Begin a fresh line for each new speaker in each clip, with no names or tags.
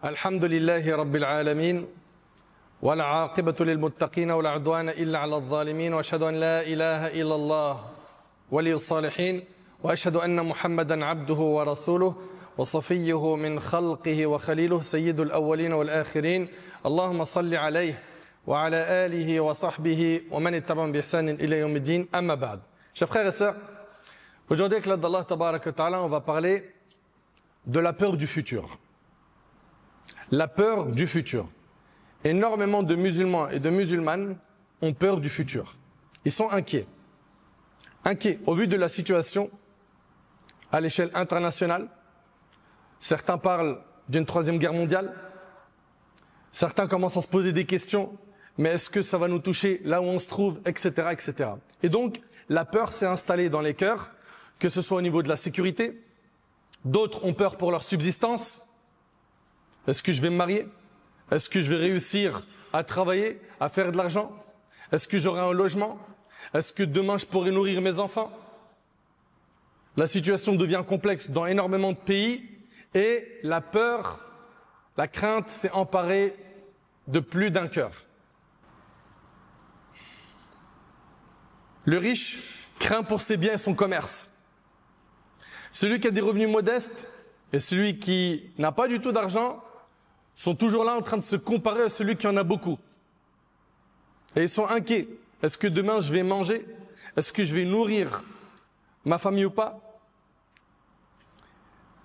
الحمد لله رب العالمين والعاقبة للمتقين ولا عدوان إلا على الظالمين وأشهد أن لا إله إلا الله ولي الصالحين وأشهد أن محمدا عبده ورسوله وصفيه من خلقه وخليله سيد الأولين والآخرين اللهم صل عليه وعلى آله وصحبه ومن اتبعهم بإحسان إلى يوم الدين أما بعد. Chers frères et sœurs, aujourd'hui avec l'aide d'Allah Tabarak wa Ta'ala, on va parler de la peur du futur. La peur du futur. Énormément de musulmans et de musulmanes ont peur du futur. Ils sont inquiets. Inquiets au vu de la situation à l'échelle internationale. Certains parlent d'une troisième guerre mondiale. Certains commencent à se poser des questions. Mais est-ce que ça va nous toucher là où on se trouve, etc., etc. Et donc, la peur s'est installée dans les cœurs, que ce soit au niveau de la sécurité. D'autres ont peur pour leur subsistance. Est-ce que je vais me marier? Est-ce que je vais réussir à travailler, à faire de l'argent? Est-ce que j'aurai un logement? Est-ce que demain je pourrai nourrir mes enfants? La situation devient complexe dans énormément de pays et la peur, la crainte s'est emparée de plus d'un cœur. Le riche craint pour ses biens et son commerce. Celui qui a des revenus modestes et celui qui n'a pas du tout d'argent sont toujours là en train de se comparer à celui qui en a beaucoup. Et ils sont inquiets. Est-ce que demain je vais manger? Est-ce que je vais nourrir ma famille ou pas?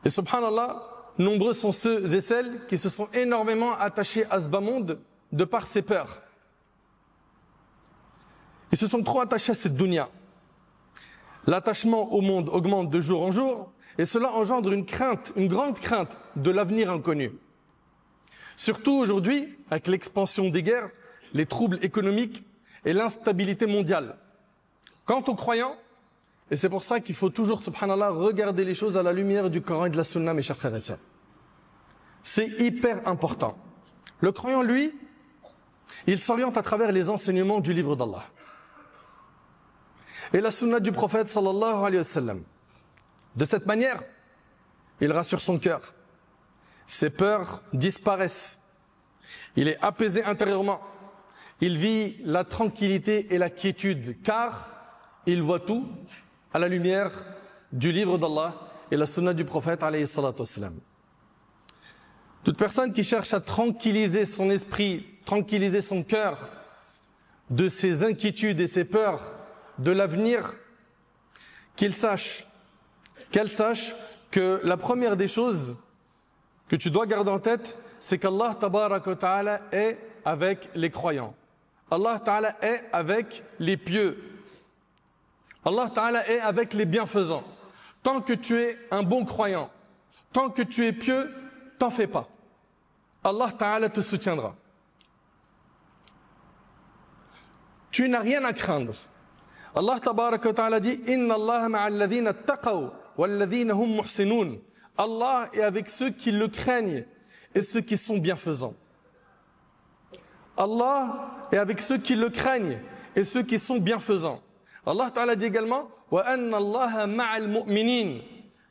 Et subhanallah, nombreux sont ceux et celles qui se sont énormément attachés à ce bas monde de par ces peurs. Ils se sont trop attachés à cette dunya. L'attachement au monde augmente de jour en jour et cela engendre une crainte, une grande crainte de l'avenir inconnu. Surtout aujourd'hui, avec l'expansion des guerres, les troubles économiques et l'instabilité mondiale. Quant aux croyants, et c'est pour ça qu'il faut toujours, subhanallah, regarder les choses à la lumière du Coran et de la Sunna, mes chers frères et sœurs. C'est hyper important. Le croyant, lui, il s'oriente à travers les enseignements du livre d'Allah. Et la Sunna du prophète, sallallahu alayhi wa sallam. De cette manière, il rassure son cœur. Ses peurs disparaissent. Il est apaisé intérieurement. Il vit la tranquillité et la quiétude, car il voit tout à la lumière du livre d'Allah et la sunna du prophète, alayhi salatu wassalam. Toute personne qui cherche à tranquilliser son esprit, tranquilliser son cœur de ses inquiétudes et ses peurs de l'avenir, qu'elle sache que la première des choses que tu dois garder en tête, c'est qu'Allah Tabarak wa Ta'ala est avec les croyants. Allah Ta'ala est avec les pieux. Allah Ta'ala est avec les bienfaisants. Tant que tu es un bon croyant, tant que tu es pieux, t'en fais pas. Allah Ta'ala te soutiendra. Tu n'as rien à craindre. Allah Tabarak wa Ta'ala dit « Inna Allah ma'al ladhina taqaw wal ladhina hum muhsinoun » Allah est avec ceux qui le craignent et ceux qui sont bienfaisants. Allah est avec ceux qui le craignent et ceux qui sont bienfaisants. Allah Ta'ala dit également wa anna Allaha ma'al mu'minin,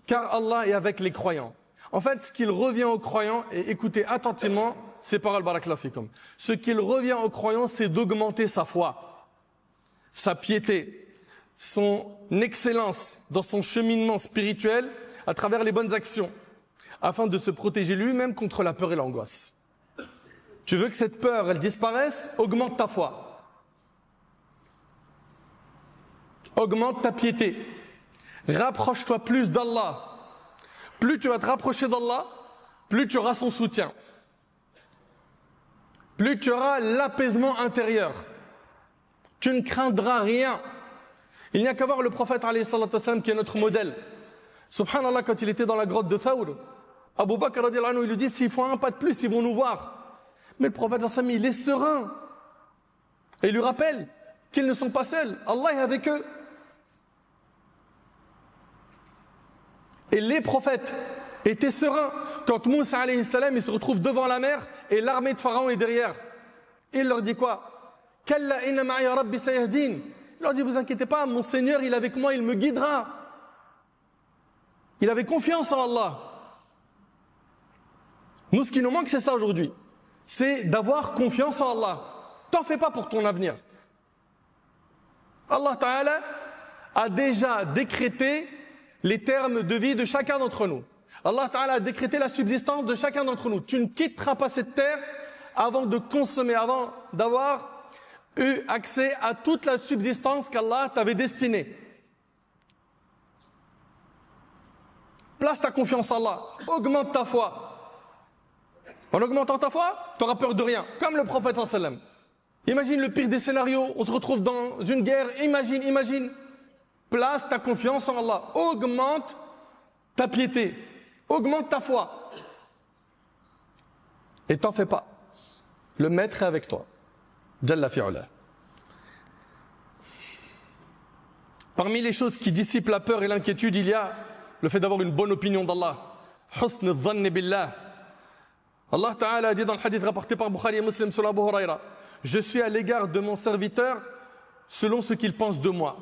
car Allah est avec les croyants. En fait, ce qu'il revient aux croyants, et écoutez attentivement ces paroles, barakallahu fikum. Ce qu'il revient aux croyants, c'est d'augmenter sa foi, sa piété, son excellence dans son cheminement spirituel à travers les bonnes actions, afin de se protéger lui-même contre la peur et l'angoisse. Tu veux que cette peur, elle disparaisse? Augmente ta foi. Augmente ta piété. Rapproche-toi plus d'Allah. Plus tu vas te rapprocher d'Allah, plus tu auras son soutien. Plus tu auras l'apaisement intérieur. Tu ne craindras rien. Il n'y a qu'à voir le prophète alayhi salatu wassalam qui est notre modèle. Subhanallah, quand il était dans la grotte de Thawr, Abu Bakr radiyallahu anhu, il lui dit, s'ils font un pas de plus, ils vont nous voir. Mais le prophète sallallahu alayhi wa sallam, il est serein. Et il lui rappelle qu'ils ne sont pas seuls. Allah est avec eux. Et les prophètes étaient sereins. Quand Moussa alayhi salam, il se retrouve devant la mer et l'armée de Pharaon est derrière. Il leur dit quoi? Kalla inna ma'iya rabbi sayahdin. Il leur dit, vous inquiétez pas, mon Seigneur, il est avec moi, il me guidera. Il avait confiance en Allah. Nous, ce qui nous manque, c'est ça aujourd'hui. C'est d'avoir confiance en Allah. T'en fais pas pour ton avenir. Allah Ta'ala a déjà décrété les termes de vie de chacun d'entre nous. Allah Ta'ala a décrété la subsistance de chacun d'entre nous. Tu ne quitteras pas cette terre avant de consommer, avant d'avoir eu accès à toute la subsistance qu'Allah t'avait destinée. Place ta confiance en Allah. Augmente ta foi. En augmentant ta foi, tu n'auras peur de rien. Comme le prophète sallallahu alayhi wa sallam. Imagine le pire des scénarios. On se retrouve dans une guerre. Imagine. Place ta confiance en Allah. Augmente ta piété. Augmente ta foi. Et t'en fais pas. Le maître est avec toi. Jalla fi'ula. Parmi les choses qui dissipent la peur et l'inquiétude, il y a le fait d'avoir une bonne opinion d'Allah. Husn al-dhann billah. Allah Ta'ala a dit dans le hadith rapporté par Bukhari et Muslim sur Abu Huraira, je suis à l'égard de mon serviteur selon ce qu'il pense de moi.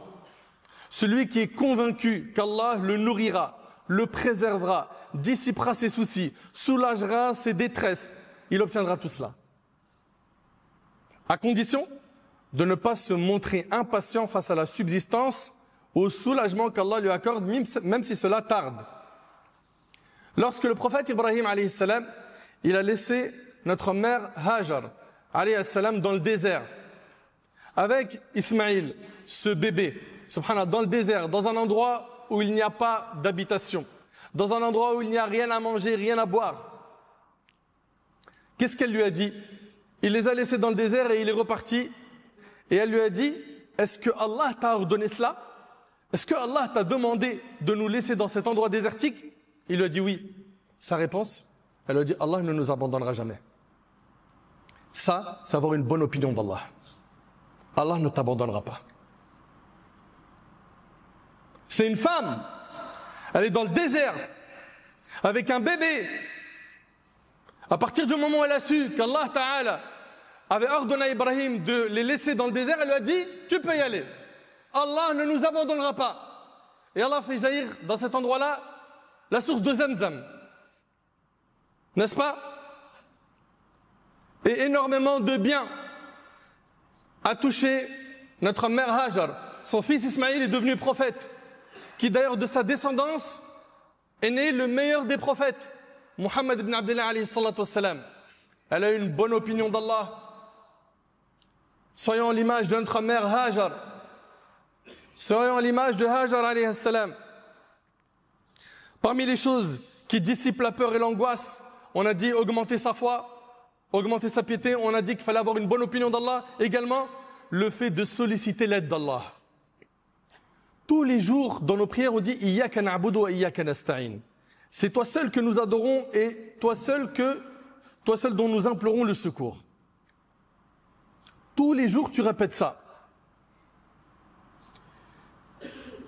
Celui qui est convaincu qu'Allah le nourrira, le préservera, dissipera ses soucis, soulagera ses détresses, il obtiendra tout cela. À condition de ne pas se montrer impatient face à la subsistance, au soulagement qu'Allah lui accorde, même si cela tarde. Lorsque le prophète Ibrahim alayhi salam, il a laissé notre mère Hajar alayhi salam dans le désert avec Ismaïl, ce bébé, subhanallah, dans le désert, dans un endroit où il n'y a pas d'habitation, dans un endroit où il n'y a rien à manger, rien à boire. Qu'est-ce qu'elle lui a dit? Il les a laissés dans le désert et il est reparti. Et elle lui a dit, est-ce que Allah t'a ordonné cela? Est-ce que Allah t'a demandé de nous laisser dans cet endroit désertique? Il lui a dit oui. Sa réponse, elle lui a dit, Allah ne nous abandonnera jamais. Ça, c'est avoir une bonne opinion d'Allah. Allah ne t'abandonnera pas. C'est une femme. Elle est dans le désert avec un bébé. À partir du moment où elle a su qu'Allah Ta'ala avait ordonné à Ibrahim de les laisser dans le désert, elle lui a dit, tu peux y aller. Allah ne nous abandonnera pas. Et Allah fait jaillir dans cet endroit-là la source de Zamzam. N'est-ce pas? Et énormément de biens a touché notre mère Hajar. Son fils Ismaïl est devenu prophète, qui d'ailleurs de sa descendance est né le meilleur des prophètes, Muhammad ibn Abdullah alayhi salatu wassalam. Elle a eu une bonne opinion d'Allah. Soyons à l'image de notre mère Hajar. Soyons à l'image de Hajar alayhi salam. Parmi les choses qui dissipent la peur et l'angoisse, on a dit augmenter sa foi, augmenter sa piété, on a dit qu'il fallait avoir une bonne opinion d'Allah. Également, le fait de solliciter l'aide d'Allah. Tous les jours, dans nos prières, on dit « Iyyaka na'budu wa iyyaka nasta'in ». C'est toi seul que nous adorons et toi seul dont nous implorons le secours. Tous les jours, tu répètes ça.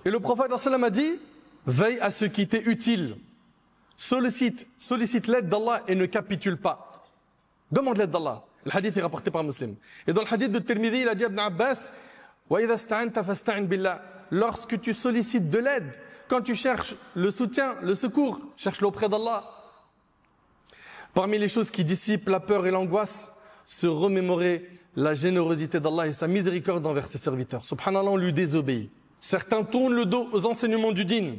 Et le prophète a dit « Veille à ce qui t'est utile. Sollicite l'aide d'Allah et ne capitule pas. Demande l'aide d'Allah. » Le hadith est rapporté par Muslim. Et dans le hadith de Tirmidhi, il a dit à Ibn Abbas « Wa idha sta'anta fasta'in billah » Lorsque tu sollicites de l'aide, quand tu cherches le soutien, le secours, cherche-le auprès d'Allah. Parmi les choses qui dissipent la peur et l'angoisse, se remémorer la générosité d'Allah et sa miséricorde envers ses serviteurs. Subhanallah, on lui désobéit. Certains tournent le dos aux enseignements du dîn.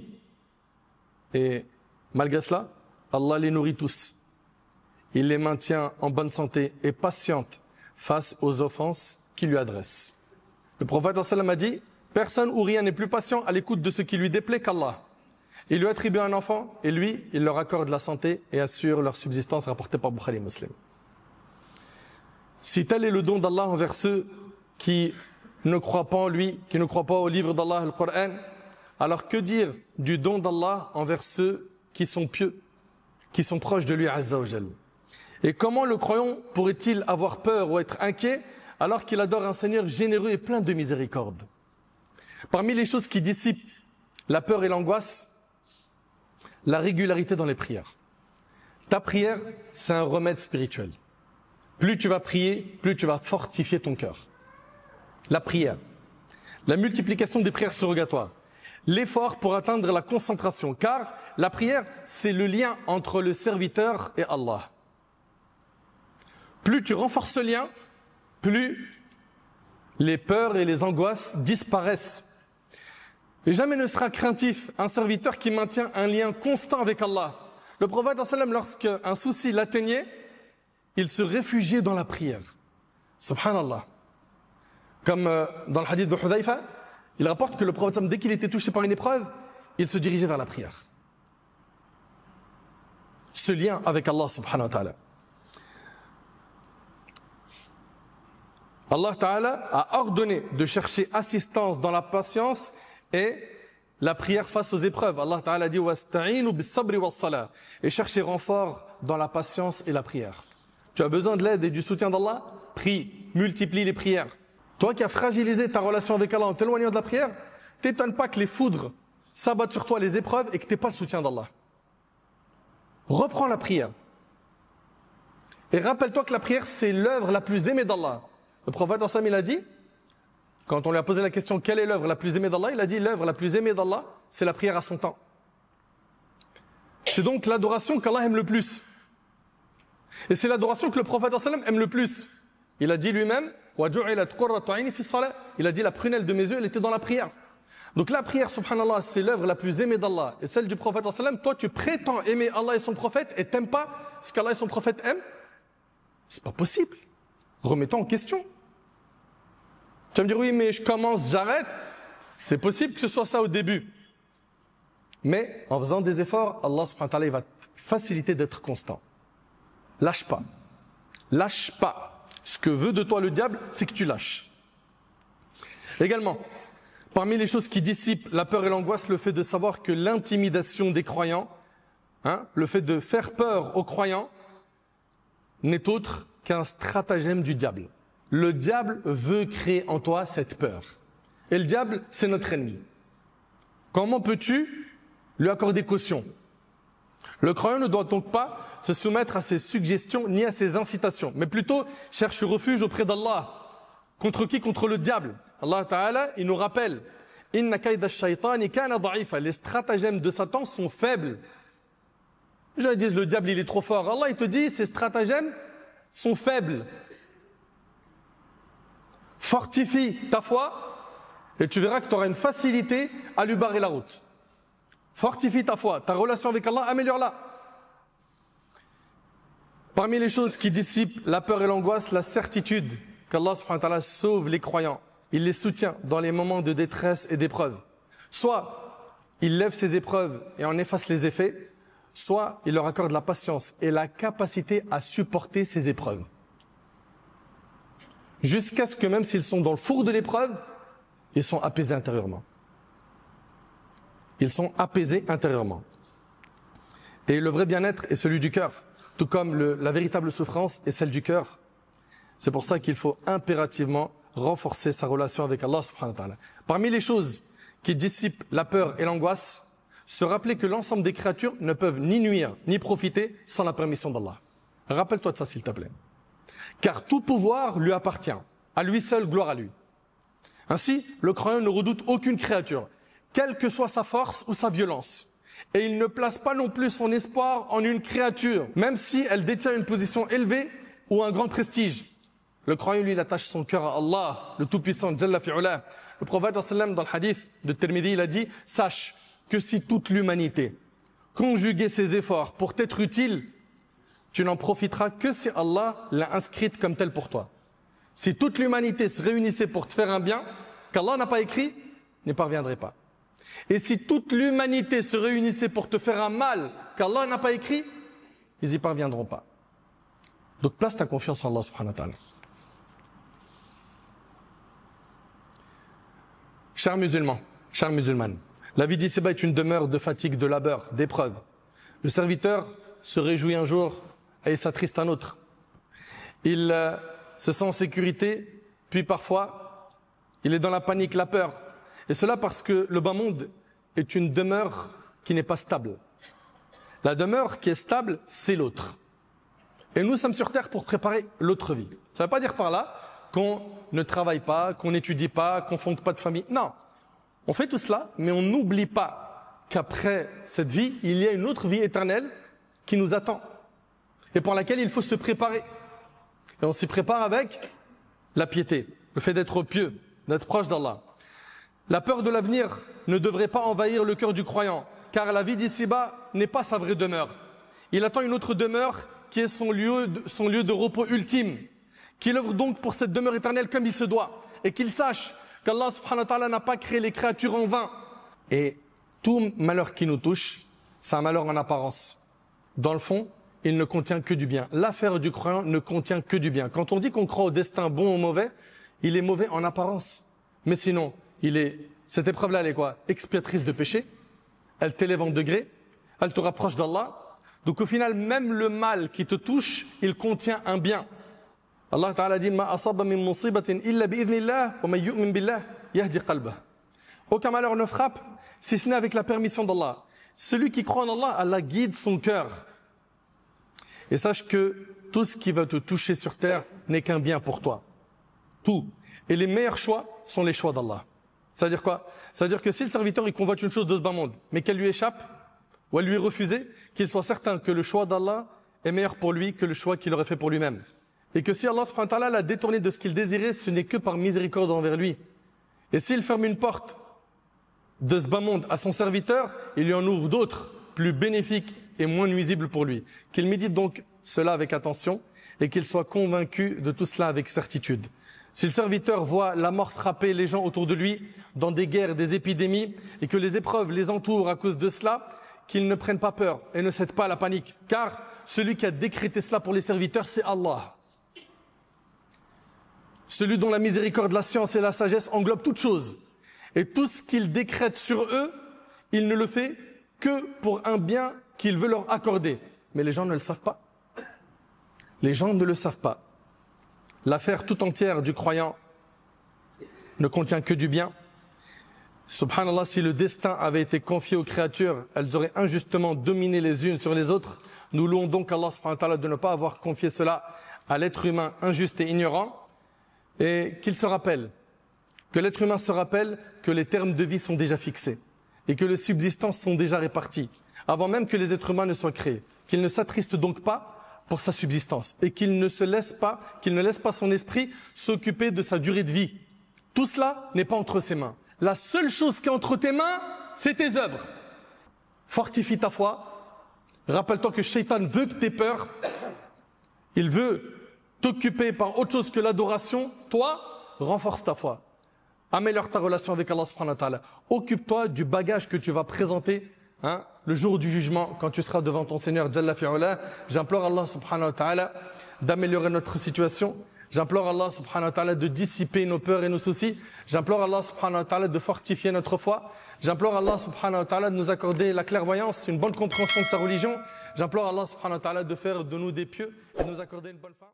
Et malgré cela, Allah les nourrit tous. Il les maintient en bonne santé et patiente face aux offenses qu'il lui adresse. Le prophète sallallahu alayhi wa sallam a dit, personne ou rien n'est plus patient à l'écoute de ce qui lui déplaît qu'Allah. Il lui attribue un enfant et lui, il leur accorde la santé et assure leur subsistance, rapportée par Bukhari et Muslim. Si tel est le don d'Allah envers ceux qui ne croient pas en lui, qui ne croient pas au livre d'Allah, le Coran, alors que dire du don d'Allah envers ceux qui sont pieux, qui sont proches de lui, Azza wa Jal? Et comment le croyant pourrait-il avoir peur ou être inquiet alors qu'il adore un Seigneur généreux et plein de miséricorde? Parmi les choses qui dissipent la peur et l'angoisse, la régularité dans les prières. Ta prière, c'est un remède spirituel. Plus tu vas prier, plus tu vas fortifier ton cœur. La prière, la multiplication des prières surrogatoires, l'effort pour atteindre la concentration, car la prière, c'est le lien entre le serviteur et Allah. plus tu renforces ce lien, plus les peurs et les angoisses disparaissent. Et jamais ne sera craintif un serviteur qui maintient un lien constant avec Allah. Le prophète, lorsqu'un souci l'atteignait, il se réfugiait dans la prière. Subhanallah. Comme dans le hadith de Hudhayfa, il rapporte que le prophète, dès qu'il était touché par une épreuve, il se dirigeait vers la prière. Ce lien avec Allah subhanahu wa ta'ala. Allah ta'ala a ordonné de chercher assistance dans la patience et la prière face aux épreuves. Allah ta'ala dit wasta'inu bis-sabri was-salah, et chercher renfort dans la patience et la prière. Tu as besoin de l'aide et du soutien d'Allah? Prie, multiplie les prières. Toi qui as fragilisé ta relation avec Allah en t'éloignant de la prière, t'étonne pas que les foudres s'abattent sur toi, les épreuves, et que tu n'aies pas le soutien d'Allah. Reprends la prière. Et rappelle-toi que la prière, c'est l'œuvre la plus aimée d'Allah. Le prophète ensemble, il a dit, quand on lui a posé la question quelle est l'œuvre la plus aimée d'Allah, il a dit l'œuvre la plus aimée d'Allah, c'est la prière à son temps. C'est donc l'adoration qu'Allah aime le plus. Et c'est l'adoration que le prophète ensemble aime le plus. Il a dit lui-même, il a dit la prunelle de mes yeux, elle était dans la prière. Donc la prière, subhanallah, c'est l'œuvre la plus aimée d'Allah. Et celle du prophète ensemble, toi tu prétends aimer Allah et son prophète et t'aimes pas ce qu'Allah et son prophète aiment? C'est pas possible. Remettons en question. Tu vas me dire, oui, mais je commence, j'arrête. C'est possible que ce soit ça au début. Mais en faisant des efforts, Allah subhanahu wa ta'ala, il va te faciliter d'être constant. Lâche pas. Lâche pas. Ce que veut de toi le diable, c'est que tu lâches. Également, parmi les choses qui dissipent la peur et l'angoisse, le fait de savoir que l'intimidation des croyants, le fait de faire peur aux croyants, n'est autre qu'un stratagème du diable. Le diable veut créer en toi cette peur. Et le diable, c'est notre ennemi. Comment peux-tu lui accorder caution? Le croyant ne doit donc pas se soumettre à ses suggestions ni à ses incitations, mais plutôt cherche refuge auprès d'Allah. Contre qui? Contre le diable. Allah Ta'ala, il nous rappelle, Inna kayda ash-shaytani kana da'ifa. Les stratagèmes de Satan sont faibles. Les gens disent le diable il est trop fort. Allah il te dit ces stratagèmes sont faibles. Fortifie ta foi et tu verras que tu auras une facilité à lui barrer la route. Fortifie ta foi, ta relation avec Allah, améliore-la. Parmi les choses qui dissipent la peur et l'angoisse, la certitude qu'Allah subhanahu wa ta'ala sauve les croyants. Il les soutient dans les moments de détresse et d'épreuve. Soit il lève ces épreuves et en efface les effets, soit il leur accorde la patience et la capacité à supporter ces épreuves. Jusqu'à ce que même s'ils sont dans le four de l'épreuve, ils sont apaisés intérieurement. Ils sont apaisés intérieurement. Et le vrai bien-être est celui du cœur, tout comme la véritable souffrance est celle du cœur. C'est pour ça qu'il faut impérativement renforcer sa relation avec Allah subhanahu wa ta'ala. Parmi les choses qui dissipent la peur et l'angoisse, se rappeler que l'ensemble des créatures ne peuvent ni nuire ni profiter sans la permission d'Allah. Rappelle-toi de ça s'il te plaît. Car tout pouvoir lui appartient. À lui seul, gloire à lui. Ainsi, le croyant ne redoute aucune créature, quelle que soit sa force ou sa violence. Et il ne place pas non plus son espoir en une créature, même si elle détient une position élevée ou un grand prestige. Le croyant, lui, il attache son cœur à Allah, le Tout-Puissant, Jalla fi'ula. Le prophète, dans le hadith de Tirmidhi, il a dit, sache que si toute l'humanité conjuguait ses efforts pour t'être utile, tu n'en profiteras que si Allah l'a inscrite comme telle pour toi. Si toute l'humanité se réunissait pour te faire un bien, qu'Allah n'a pas écrit, n'y parviendrait pas. Et si toute l'humanité se réunissait pour te faire un mal, qu'Allah n'a pas écrit, ils n'y parviendront pas. Donc place ta confiance en Allah subhanahu wa ta'ala. Chers musulmans, chères musulmanes, la vie d'ici-bas est une demeure de fatigue, de labeur, d'épreuve. Le serviteur se réjouit un jour et s'attriste un autre. Il se sent en sécurité, puis parfois, il est dans la panique, la peur. Et cela parce que le bas monde est une demeure qui n'est pas stable. La demeure qui est stable, c'est l'autre. Et nous sommes sur terre pour préparer l'autre vie. Ça ne veut pas dire par là qu'on ne travaille pas, qu'on n'étudie pas, qu'on ne fonde pas de famille. Non, on fait tout cela, mais on n'oublie pas qu'après cette vie, il y a une autre vie éternelle qui nous attend et pour laquelle il faut se préparer. Et on s'y prépare avec la piété, le fait d'être pieux, d'être proche d'Allah. La peur de l'avenir ne devrait pas envahir le cœur du croyant, car la vie d'ici-bas n'est pas sa vraie demeure. Il attend une autre demeure qui est son lieu de repos ultime, qu'il œuvre donc pour cette demeure éternelle comme il se doit, et qu'il sache qu'Allah subhanahu wa ta'ala n'a pas créé les créatures en vain. Et tout malheur qui nous touche, c'est un malheur en apparence. Dans le fond, il ne contient que du bien. L'affaire du croyant ne contient que du bien. Quand on dit qu'on croit au destin bon ou mauvais, il est mauvais en apparence. Mais sinon, cette épreuve-là, elle est quoi? Expiatrice de péché. Elle t'élève en degré. Elle te rapproche d'Allah. Donc au final, même le mal qui te touche, il contient un bien. Allah Ta'ala dit « Ma asaba min musibatin illa bi'idhnillah wa man yu'min billah yahdi qalbah » Aucun malheur ne frappe, si ce n'est avec la permission d'Allah. Celui qui croit en Allah, Allah guide son cœur. Et sache que tout ce qui va te toucher sur terre n'est qu'un bien pour toi. Tout. Et les meilleurs choix sont les choix d'Allah. Ça veut dire quoi? Ça veut dire que si le serviteur il convoite une chose de ce bas monde, mais qu'elle lui échappe, ou elle lui est refusée, qu'il soit certain que le choix d'Allah est meilleur pour lui que le choix qu'il aurait fait pour lui-même. Et que si Allah subhanahu wa ta'ala l'a détourné de ce qu'il désirait, ce n'est que par miséricorde envers lui. Et s'il ferme une porte de ce bas monde à son serviteur, il lui en ouvre d'autres, plus bénéfiques et moins nuisibles pour lui. Qu'il médite donc cela avec attention et qu'il soit convaincu de tout cela avec certitude. Si le serviteur voit la mort frapper les gens autour de lui dans des guerres, des épidémies et que les épreuves les entourent à cause de cela, qu'il ne prenne pas peur et ne cède pas à la panique. Car celui qui a décrété cela pour les serviteurs, c'est Allah. Celui dont la miséricorde, la science et la sagesse englobent toutes choses. Et tout ce qu'il décrète sur eux, il ne le fait que pour un bien qu'il veut leur accorder. Mais les gens ne le savent pas. Les gens ne le savent pas. L'affaire tout entière du croyant ne contient que du bien. Subhanallah, si le destin avait été confié aux créatures, elles auraient injustement dominé les unes sur les autres. Nous louons donc Allah subhanahu wa ta'ala de ne pas avoir confié cela à l'être humain injuste et ignorant. Et qu'il se rappelle, que l'être humain se rappelle que les termes de vie sont déjà fixés et que les subsistances sont déjà réparties, avant même que les êtres humains ne soient créés. Qu'il ne s'attriste donc pas pour sa subsistance et qu'il ne laisse pas son esprit s'occuper de sa durée de vie. Tout cela n'est pas entre ses mains. La seule chose qui est entre tes mains, c'est tes œuvres. Fortifie ta foi. Rappelle-toi que Shaitan veut que tu aies peur. Il veut t'occuper par autre chose que l'adoration. Toi, renforce ta foi. Améliore ta relation avec Allah subhanahu wa ta'ala. Occupe-toi du bagage que tu vas présenter le jour du jugement, quand tu seras devant ton Seigneur Jalla fi'ula. J'implore Allah subhanahu wa ta'ala d'améliorer notre situation. J'implore Allah subhanahu wa ta'ala de dissiper nos peurs et nos soucis. J'implore Allah subhanahu wa ta'ala de fortifier notre foi. J'implore Allah subhanahu wa ta'ala de nous accorder la clairvoyance, une bonne compréhension de sa religion. J'implore Allah subhanahu wa ta'ala de faire de nous des pieux et de nous accorder une bonne fin.